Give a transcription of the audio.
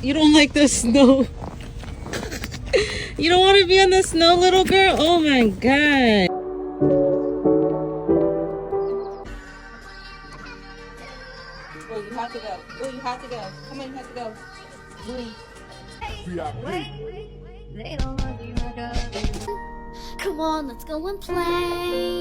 You don't like the snow? You don't want to be in the snow, little girl? Oh my god. Oh, you have to go. Oh, you have to go. Come on, you have to go. Come on, let's go and play.